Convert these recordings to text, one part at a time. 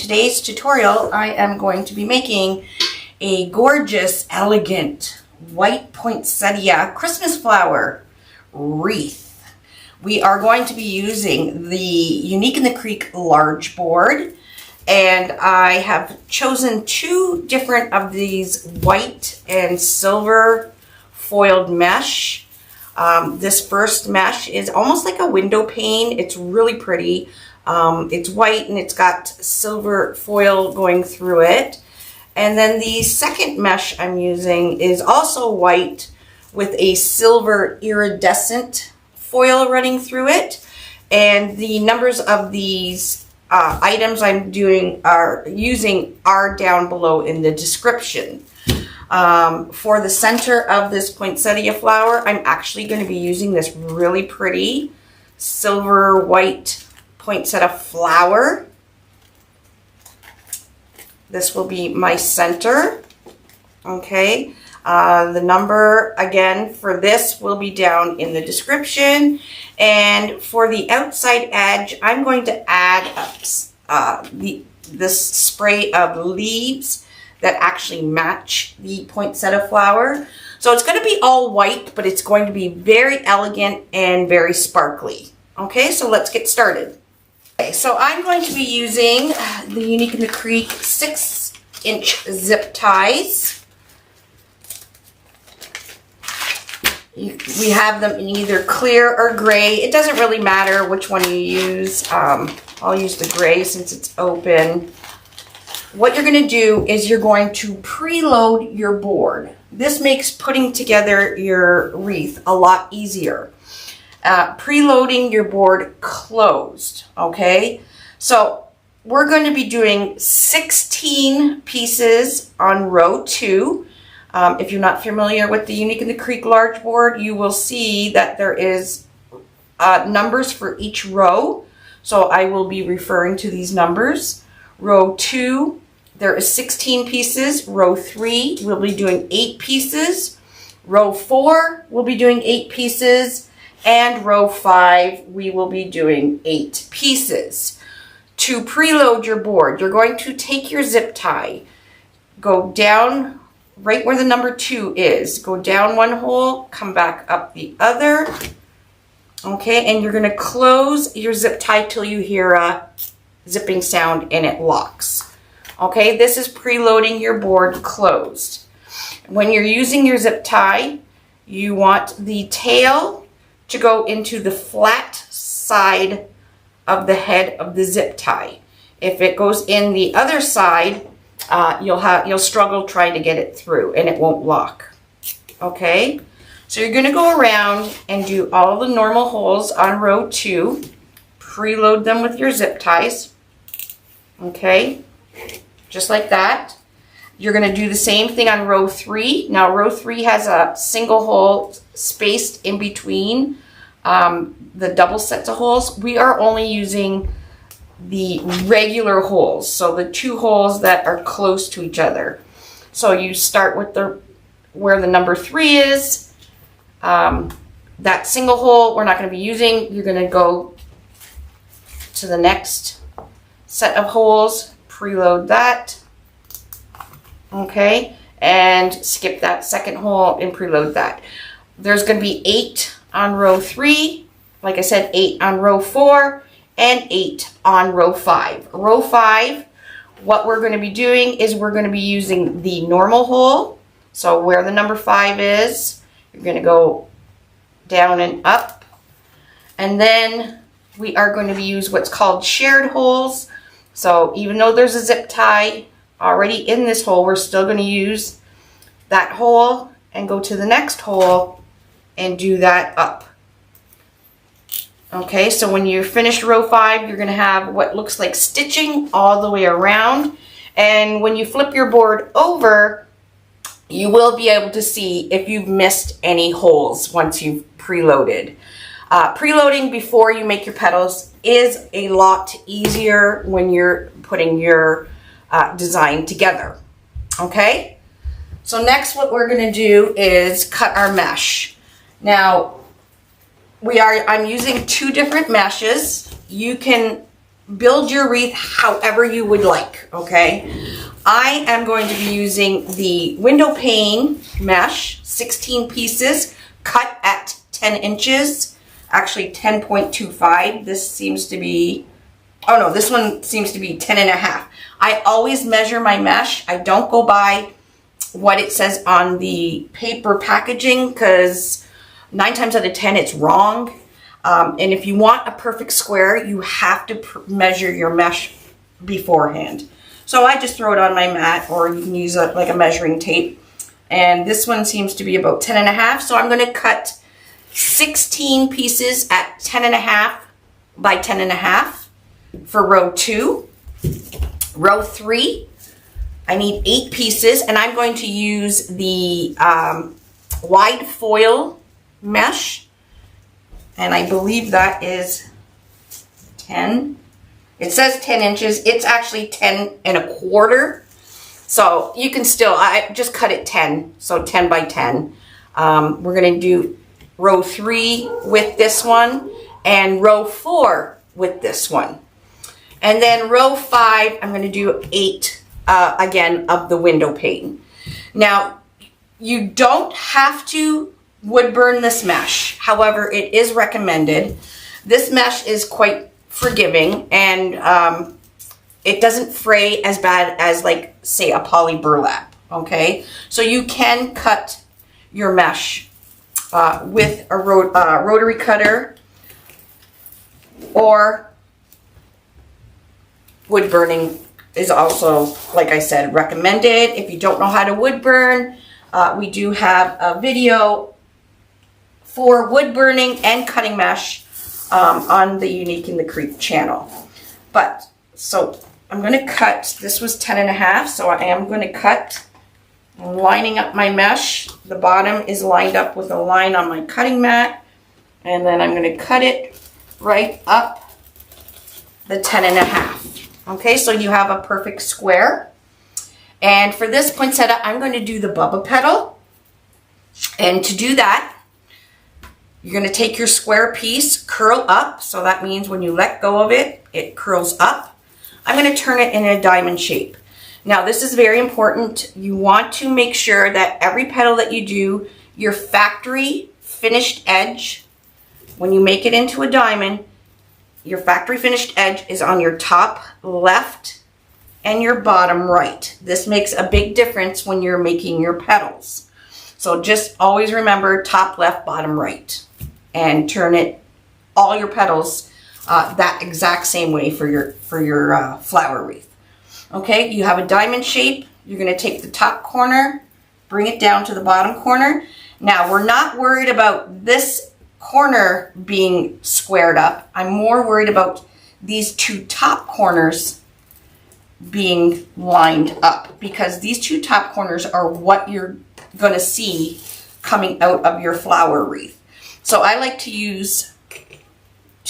today's tutorial, I am going to be making a gorgeous, elegant, white poinsettia Christmas flower wreath. We are going to be using the Unique in the Creek large board, and I have chosen two different of these white and silver foiled mesh. This first mesh is almost like a window pane. It's really pretty. It's white and it's got silver foil going through it. And then the second mesh I'm using is also white with a silver iridescent foil running through it. And the numbers of these items I'm using are down below in the description. For the center of this poinsettia flower, I'm actually going to be using this really pretty silver white poinsettia flower. This will be my center. Okay. The number again for this will be down in the description. And for the outside edge, I'm going to add this spray of leaves that actually match the poinsettia flower. So it's going to be all white, but it's going to be very elegant and very sparkly. Okay, so let's get started. Okay, so I'm going to be using the Unique in the Creek 6-inch zip ties. We have them in either clear or gray. It doesn't really matter which one you use. I'll use the gray since it's open. What you're going to do is you're going to preload your board. This makes putting together your wreath a lot easier. Preloading your board closed, okay? So we're going to be doing 16 pieces on row 2. If you're not familiar with the Unique in the Creek large board, you will see that there is numbers for each row. So I will be referring to these numbers. Row 2, there is 16 pieces. Row 3, we'll be doing 8 pieces. Row 4, we'll be doing 8 pieces. And row 5, we will be doing 8 pieces. To preload your board, you're going to take your zip tie, go down right where the number 2 is. Go down one hole, come back up the other. Okay, and you're going to close your zip tie till you hear a zipping sound and it locks. Okay, this is preloading your board closed. When you're using your zip tie, you want the tail to go into the flat side of the head of the zip tie. If it goes in the other side, you'll struggle trying to get it through and it won't lock. Okay, so you're going to go around and do all the normal holes on row 2. Preload them with your zip ties. Okay, just like that. You're going to do the same thing on row 3. Now row 3 has a single hole spaced in between the double sets of holes. We are only using the regular holes, so the 2 holes that are close to each other. So you start with where the number 3 is. That single hole we're not going to be using. You're going to go to the next set of holes, preload that, okay, and skip that second hole and preload that. There's going to be 8 on row 3, like I said, 8 on row 4, and 8 on row 5. Row 5, what we're going to be doing is we're going to be using the normal hole. So where the number 5 is, you're going to go down and up, and then we are going to be use what's called shared holes. So even though there's a zip tie already in this hole, we're still going to use that hole and go to the next hole and do that up. Okay, so when you're finished row 5, you're going to have what looks like stitching all the way around. And when you flip your board over, you will be able to see if you've missed any holes once you've preloaded. Preloading before you make your petals is a lot easier when you're putting your design together. Okay, so next what we're going to do is cut our mesh. Now I'm using 2 different meshes. You can build your wreath however you would like, okay? I am going to be using the window pane mesh, 16 pieces, cut at 10 inches, actually 10.25. This seems to be, oh no, this one seems to be 10 and a half. I always measure my mesh. I don't go by what it says on the paper packaging because 9 times out of 10 it's wrong. And if you want a perfect square, you have to measure your mesh beforehand. So I just throw it on my mat, or you can use like a measuring tape. And this one seems to be about 10 and a half. So I'm going to cut 16 pieces at 10 and a half by 10 and a half for row 2. Row 3, I need 8 pieces, and I'm going to use the wide foil mesh. And I believe that is 10. It says 10 inches. It's actually 10 and a quarter. So you can still, I just cut it 10. So 10 by 10. We're going to do row 3 with this one and row 4 with this one. And then row 5, I'm going to do 8 again of the window pane. Now, you don't have to wood burn this mesh. However, it is recommended. This mesh is quite forgiving, and it doesn't fray as bad as, like, say, a poly burlap. Okay, so you can cut your mesh with a rotary cutter, or wood burning is also, like I said, recommended. If you don't know how to wood burn, we do have a video for wood burning and cutting mesh on the Unique in the Creek channel. But, so I'm going to cut, this was 10 and a half, so I am going to cut, I'm lining up my mesh. The bottom is lined up with a line on my cutting mat, and then I'm going to cut it right up the 10 and a half. Okay, so you have a perfect square. And for this poinsettia, I'm going to do the bubba petal. And to do that, you're going to take your square piece, curl up. So that means when you let go of it, it curls up. I'm going to turn it in a diamond shape. Now, this is very important. You want to make sure that every petal that you do, your factory finished edge, when you make it into a diamond, your factory finished edge is on your top left and your bottom right. This makes a big difference when you're making your petals. So just always remember top left, bottom right, and turn it, all your petals, that exact same way for your flower wreath. Okay, you have a diamond shape. You're going to take the top corner, bring it down to the bottom corner. Now, we're not worried about this corner being squared up. I'm more worried about these 2 top corners being lined up, because these 2 top corners are what you're going to see coming out of your flower wreath. So I like to use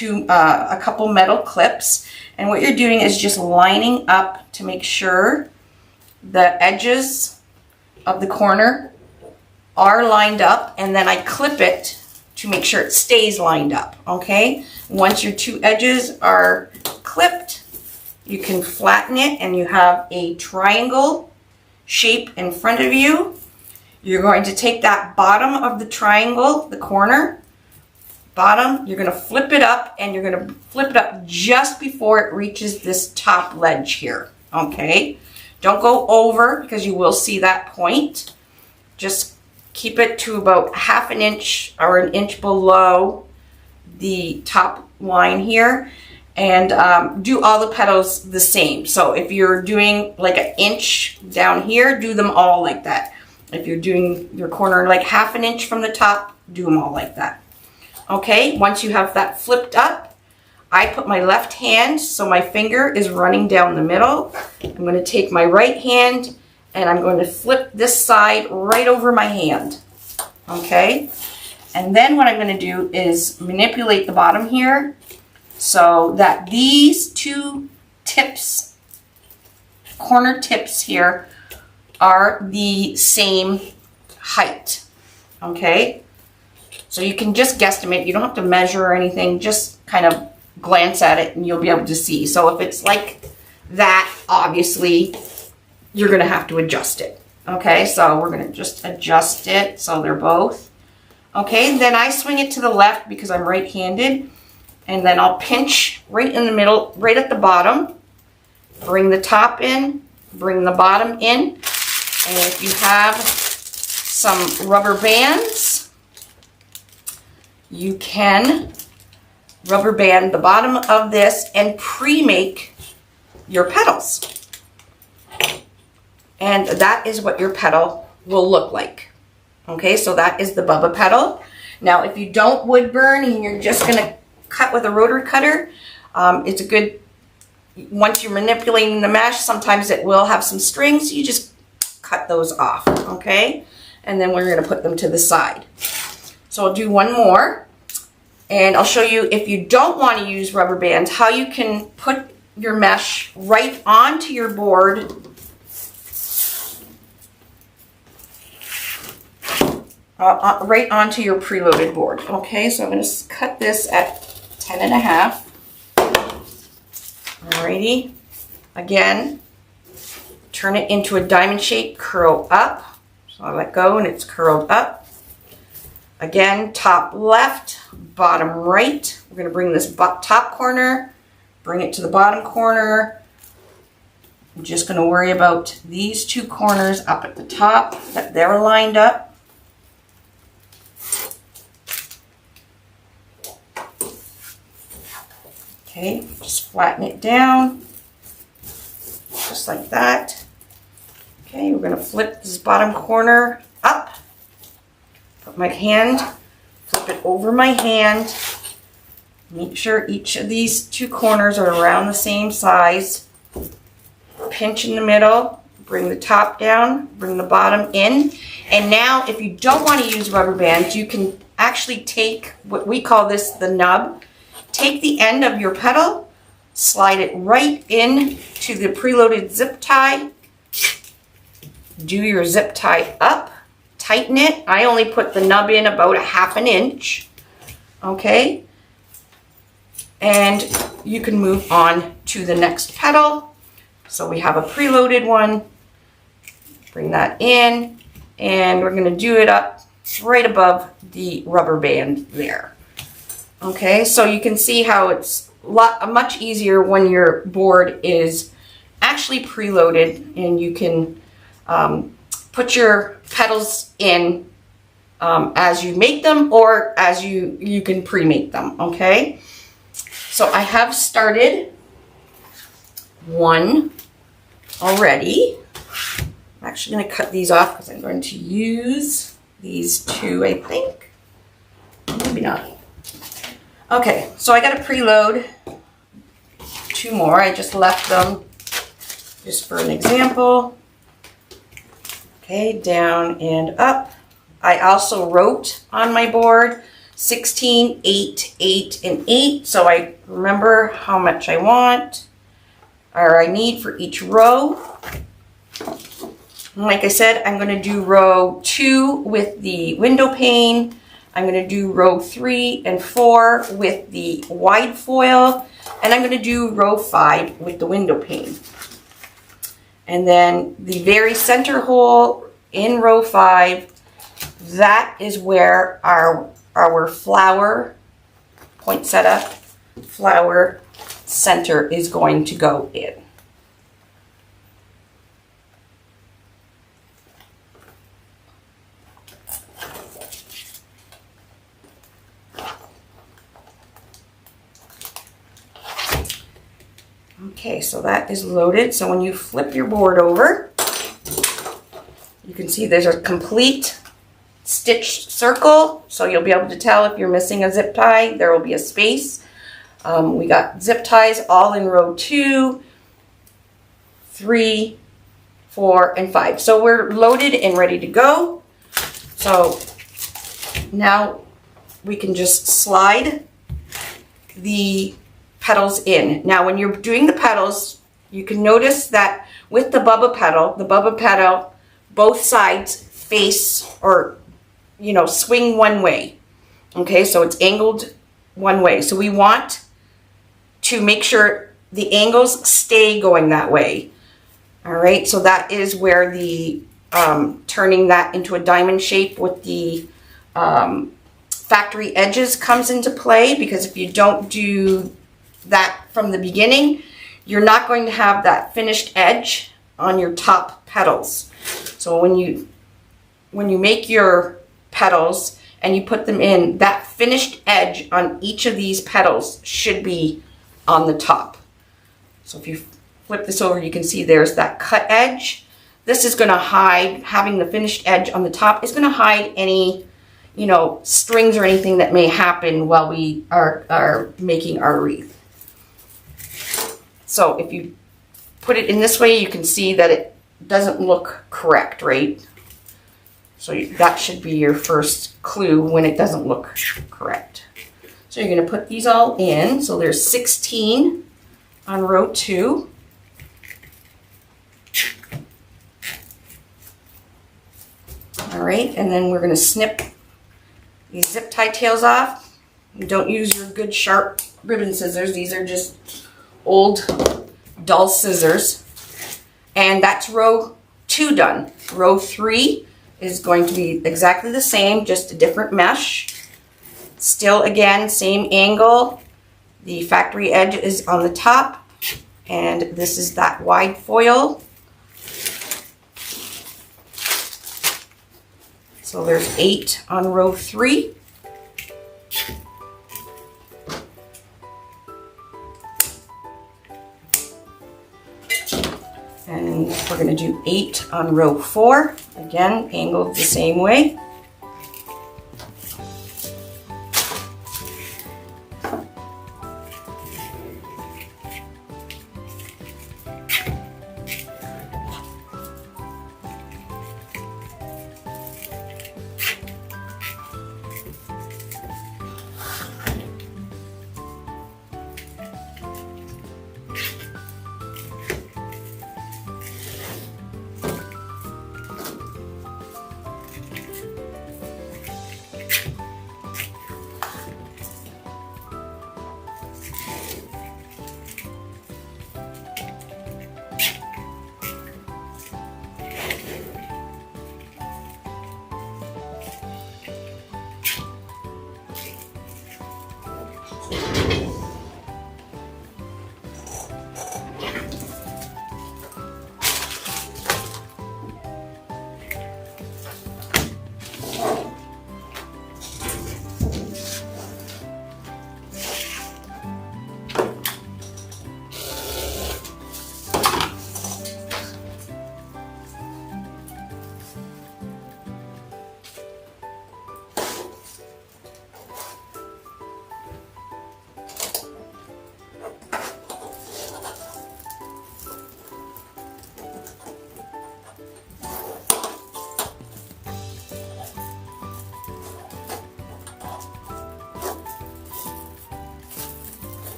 a couple metal clips, and what you're doing is just lining up to make sure the edges of the corner are lined up, and then I clip it to make sure it stays lined up. Okay, once your 2 edges are clipped, you can flatten it and you have a triangle shape in front of you. You're going to take that bottom of the triangle, the corner bottom, you're going to flip it up, and you're going to flip it up just before it reaches this top ledge here. Okay, don't go over, because you will see that point. Just keep it to about ½ an inch or an inch below the top line here, and do all the petals the same. So if you're doing like an inch down here, do them all like that. If you're doing your corner like ½ an inch from the top, do them all like that. Okay, once you have that flipped up, I put my left hand, so my finger is running down the middle. I'm going to take my right hand and I'm going to flip this side right over my hand. Okay, and then what I'm going to do is manipulate the bottom here so that these 2 tips, corner tips here, are the same height. Okay, so you can just guesstimate. You don't have to measure or anything. Just kind of glance at it and you'll be able to see. So if it's like that, obviously you're gonna have to adjust it. Okay, so we're gonna just adjust it so they're both. Okay, then I swing it to the left because I'm right-handed, and then I'll pinch right in the middle, right at the bottom. Bring the top in, bring the bottom in, and if you have some rubber bands, you can rubber band the bottom of this and pre-make your petals. And that is what your petal will look like. Okay, so that is the Bubba petal. Now, if you don't wood burn and you're just gonna cut with a rotary cutter, it's a good, once you're manipulating the mesh, sometimes it will have some strings, you just cut those off, okay? And then we're gonna put them to the side. So I'll do one more, and I'll show you, if you don't wanna use rubber bands, how you can put your mesh right onto your board right onto your preloaded board. Okay, so I'm going to cut this at 10.5. Alrighty. Again, turn it into a diamond shape, curl up. So I let go and it's curled up. Again, top left, bottom right. We're going to bring this top corner, bring it to the bottom corner. I'm just going to worry about these two corners up at the top, that they're lined up. Okay, just flatten it down, just like that. Okay, we're going to flip this bottom corner up, put my hand, flip it over my hand, make sure each of these two corners are around the same size, pinch in the middle, bring the top down, bring the bottom in. And now if you don't want to use rubber bands, you can actually take what we call this the nub. Take the end of your petal, slide it right in to the preloaded zip tie. Do your zip tie up, tighten it. I only put the nub in about 1/2 inch. Okay? And you can move on to the next petal. So we have a preloaded one. Bring that in, and we're going to do it up right above the rubber band there. Okay, so you can see how it's much easier when your board is actually preloaded, and you can put your petals in as you make them, or as you can pre-make them. Okay, so I have started one already. I'm actually going to cut these off because I'm going to use these two, I think. Maybe not. Okay, so I got to preload 2 more. I just left them just for an example. Okay, down and up. I also wrote on my board 16, 8, 8, and 8. So I remember how much I want, or I need for each row. And like I said, I'm going to do row 2 with the window pane. I'm going to do row 3 and 4 with the wide foil, and I'm going to do row 5 with the window pane. And then the very center hole in row 5, that is where our flower, poinsettia flower center is going to go in. Okay, so that is loaded. So when you flip your board over, you can see there's a complete stitched circle. So you'll be able to tell if you're missing a zip tie, there will be a space. We got zip ties all in row 2, 3, 4, and 5. So we're loaded and ready to go. So now we can just slide the petals in. Now when you're doing the petals, you can notice that with the Bubba petal, both sides face, or swing one way. Okay, so it's angled one way. So we want to make sure the angles stay going that way. All right, so that is where the turning that into a diamond shape with the factory edges comes into play, because if you don't do that from the beginning, you're not going to have that finished edge on your top petals. So when you make your petals and you put them in, that finished edge on each of these petals should be on the top. So if you flip this over, you can see there's that cut edge. This is going to hide, having the finished edge on the top is going to hide any, you know, strings or anything that may happen while we are making our wreath. So if you put it in this way, you can see that it doesn't look correct, right? So that should be your first clue when it doesn't look correct. So you're going to put these all in. So there's 16 on row 2. All right, and then we're going to snip these zip tie tails off. You don't use your good sharp ribbon scissors. These are just old dull scissors. And that's row 2 done. Row 3 is going to be exactly the same, just a different mesh. Still, again, same angle. The factory edge is on the top, and this is that wide foil. So there's 8 on row 3. And we're going to do 8 on row 4. Again, angled the same way.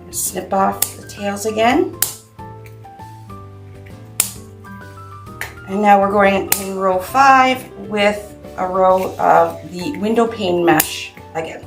Snip off the tails again. And now we're going in row 5 with a row of the window pane mesh again.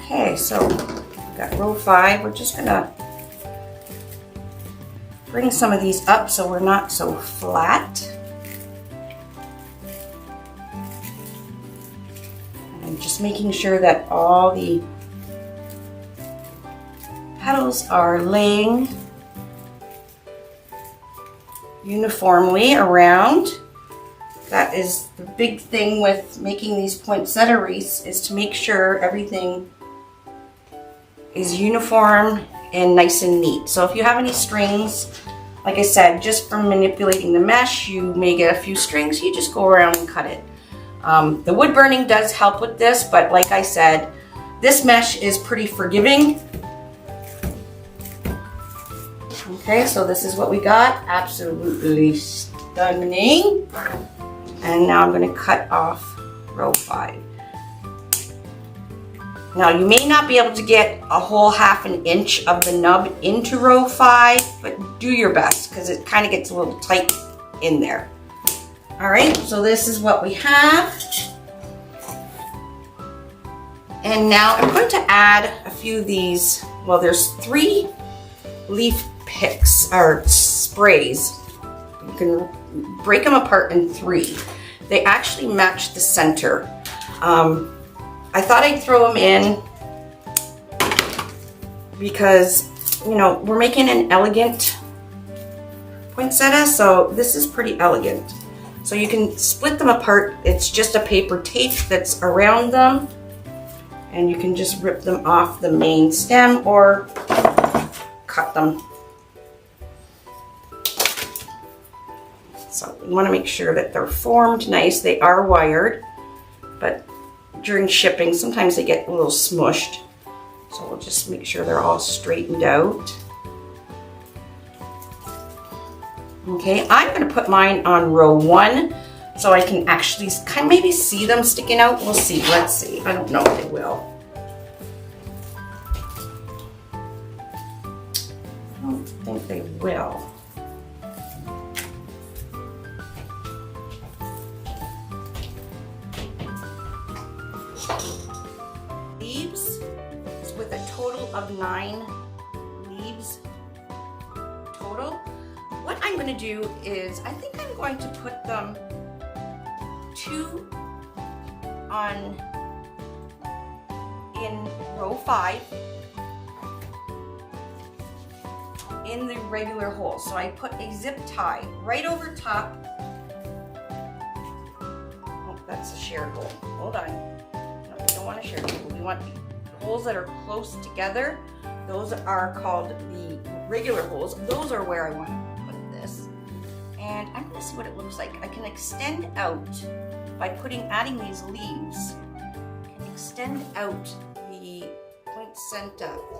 Okay, so we've got row 5. We're just gonna bring some of these up so we're not so flat. And I'm just making sure that all the petals are laying uniformly around. That is the big thing with making these poinsettia wreaths, is to make sure everything is uniform and nice and neat. So if you have any strings, like I said, just from manipulating the mesh, you may get a few strings, you just go around and cut it. The wood burning does help with this, but like I said, this mesh is pretty forgiving. Okay, so this is what we got. Absolutely stunning. And now I'm going to cut off row 5. Now you may not be able to get a whole ½ an inch of the nub into row 5, but do your best because it kind of gets a little tight in there. All right, so this is what we have. And now I'm going to add a few of these. Well, there's 3 leaf picks or sprays. You can break them apart in 3. They actually match the center. I thought I'd throw them in because, you know, we're making an elegant poinsettia, so this is pretty elegant. So you can split them apart. It's just a paper tape that's around them, and you can just rip them off the main stem or cut them. So you want to make sure that they're formed nice. They are wired, but during shipping, sometimes they get a little smushed. So we'll just make sure they're all straightened out. Okay, I'm going to put mine on row 1 so I can actually kind of maybe see them sticking out. We'll see. Let's see. I don't know if they will. I don't think they will. Leaves is with a total of 9 leaves total. What I'm going to do is, I think I'm going to put them 2 in row 5 in the regular hole. So I put a zip tie right over top. Oh, that's a shared hole. Hold on. No, we don't want a shared hole. We want the holes that are close together. Those are called the regular holes. Those are where I want to put this. And I'm going to see what it looks like. I can extend out by adding these leaves. I can extend out the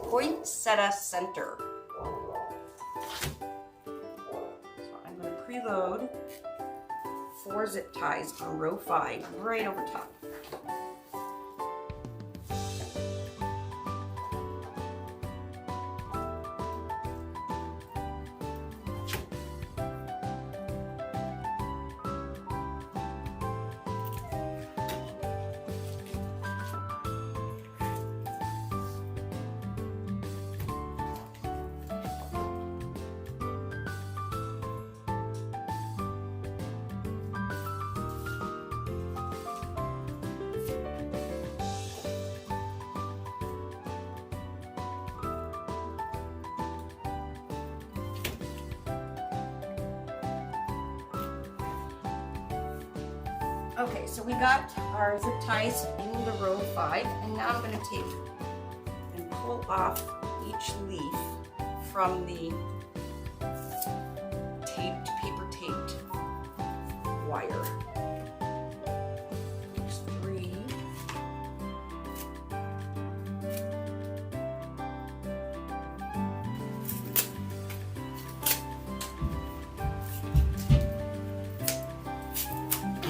poinsettia center. So I'm going to preload 4 zip ties on row 5 right over top. Okay, so we got our zip ties in the row 5, and now I'm going to take and pull off each leaf from the paper taped wire. There's 3.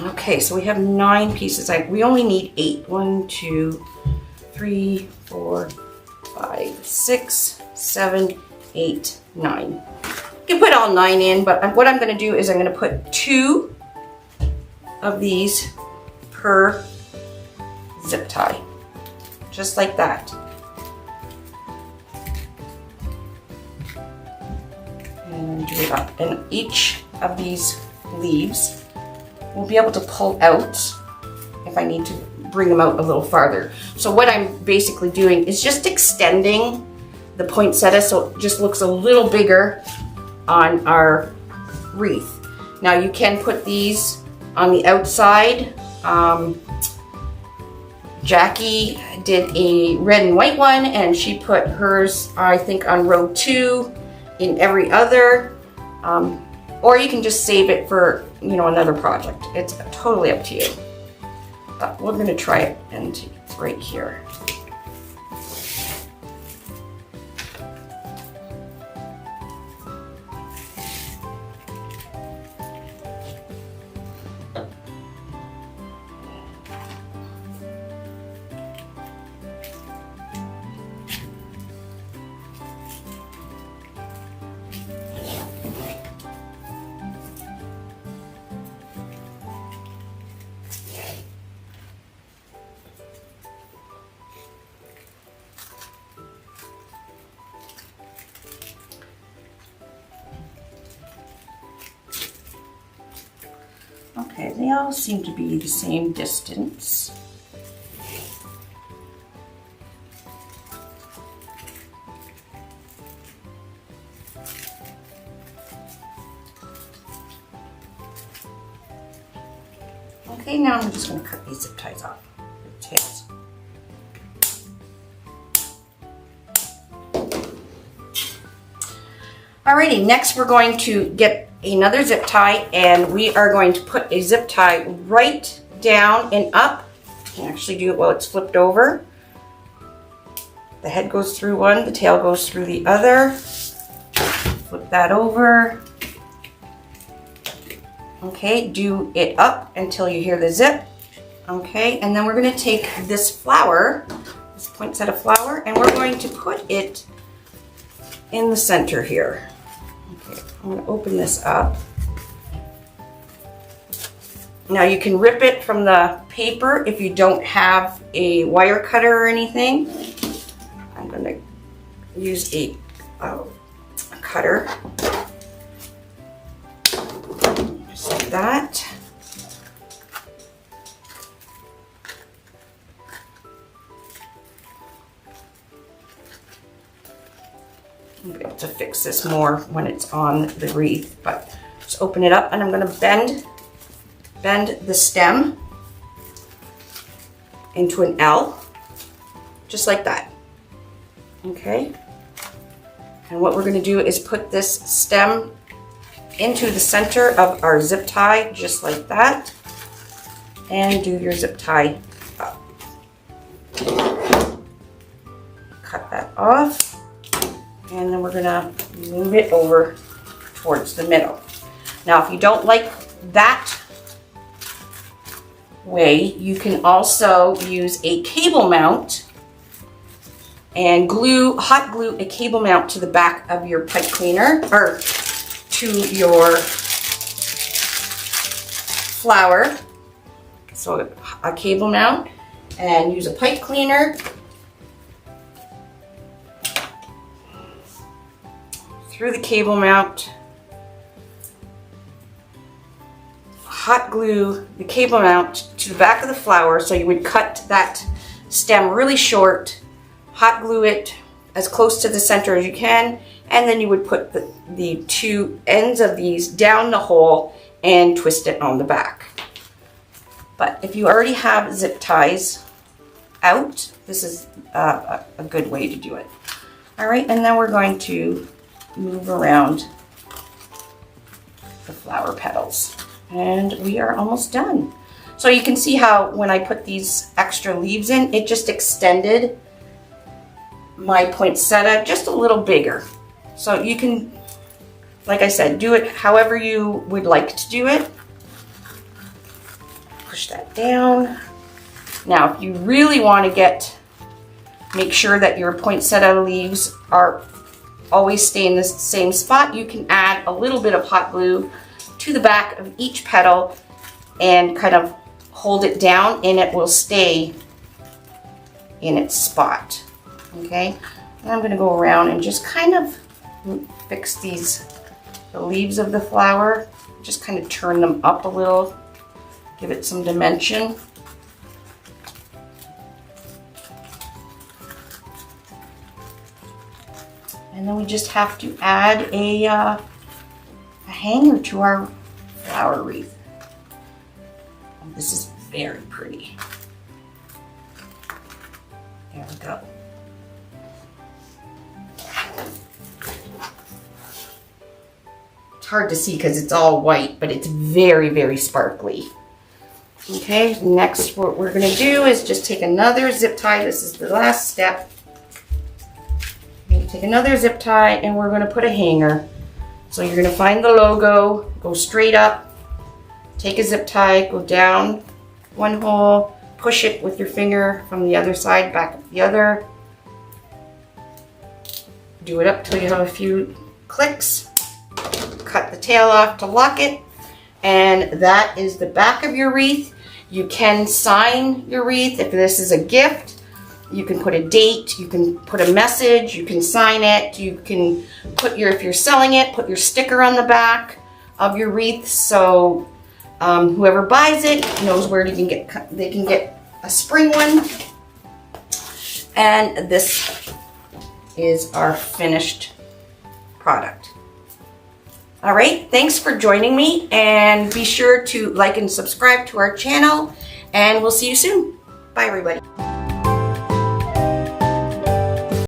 Okay, so we have 9 pieces. We only need 8. 1, 2, 3, 4, 5, 6, 7, 8, 9. You can put all 9 in, but what I'm going to do is I'm going to put 2 of these per zip tie, just like that. do it up. And each of these leaves will be able to pull out if I need to bring them out a little farther. So what I'm basically doing is just extending the poinsettia so it just looks a little bigger on our wreath. Now you can put these on the outside. Jackie did a red and white one, and she put hers, I think, on row 2 in every other. Or you can just save it for, you know, another project. It's totally up to you. But we're gonna try it and right here. Okay, they all seem to be the same distance. Okay, now I'm just going to cut these zip ties off with tails. Alrighty, next we're going to get another zip tie, and we are going to put a zip tie right down and up. You can actually do it while it's flipped over. The head goes through one, the tail goes through the other. Flip that over. Okay, do it up until you hear the zip. Okay, and then we're going to take this flower, this poinsettia flower, and we're going to put it in the center here. Okay, I'm going to open this up. Now you can rip it from the paper if you don't have a wire cutter or anything. I'm going to use a cutter. Just like that. I'll be able to fix this more when it's on the wreath, but just open it up, and I'm going to bend the stem into an L, just like that. Okay, and what we're going to do is put this stem into the center of our zip tie, just like that, and do your zip tie up. Cut that off. And then we're gonna move it over towards the middle. Now, if you don't like that way, you can also use a cable mount and hot glue a cable mount to the back of your pipe cleaner, or to your flower. So a cable mount, and use a pipe cleaner. Through the cable mount, hot glue the cable mount to the back of the flower, so you would cut that stem really short, hot glue it as close to the center as you can, and then you would put the two ends of these down the hole and twist it on the back. But if you already have zip ties out, this is a good way to do it. All right, and then we're going to move around the flower petals, and we are almost done. So you can see how when I put these extra leaves in, it just extended my poinsettia just a little bigger. So you can, like I said, do it however you would like to do it. Push that down. Now, if you really want to make sure that your poinsettia leaves are always stay in the same spot, you can add a little bit of hot glue to the back of each petal and kind of hold it down, and it will stay in its spot. Okay, and I'm going to go around and just kind of fix these the leaves of the flower. Just kind of turn them up a little, give it some dimension. And then we just have to add a hanger to our flower wreath. And this is very pretty. There we go. It's hard to see because it's all white, but it's very, very sparkly. Okay, next what we're gonna do is just take another zip tie. This is the last step. Take another zip tie and we're going to put a hanger. So you're going to find the logo, go straight up, take a zip tie, go down one hole, push it with your finger from the other side, back up the other. Do it up till you have a few clicks. Cut the tail off to lock it. And that is the back of your wreath. You can sign your wreath if this is a gift. You can put a date, you can put a message, you can sign it, you can put your, if you're selling it, put your sticker on the back of your wreath so whoever buys it knows where they can get a spring one. And this is our finished product. All right, thanks for joining me, and be sure to like and subscribe to our channel, and we'll see you soon. Bye everybody.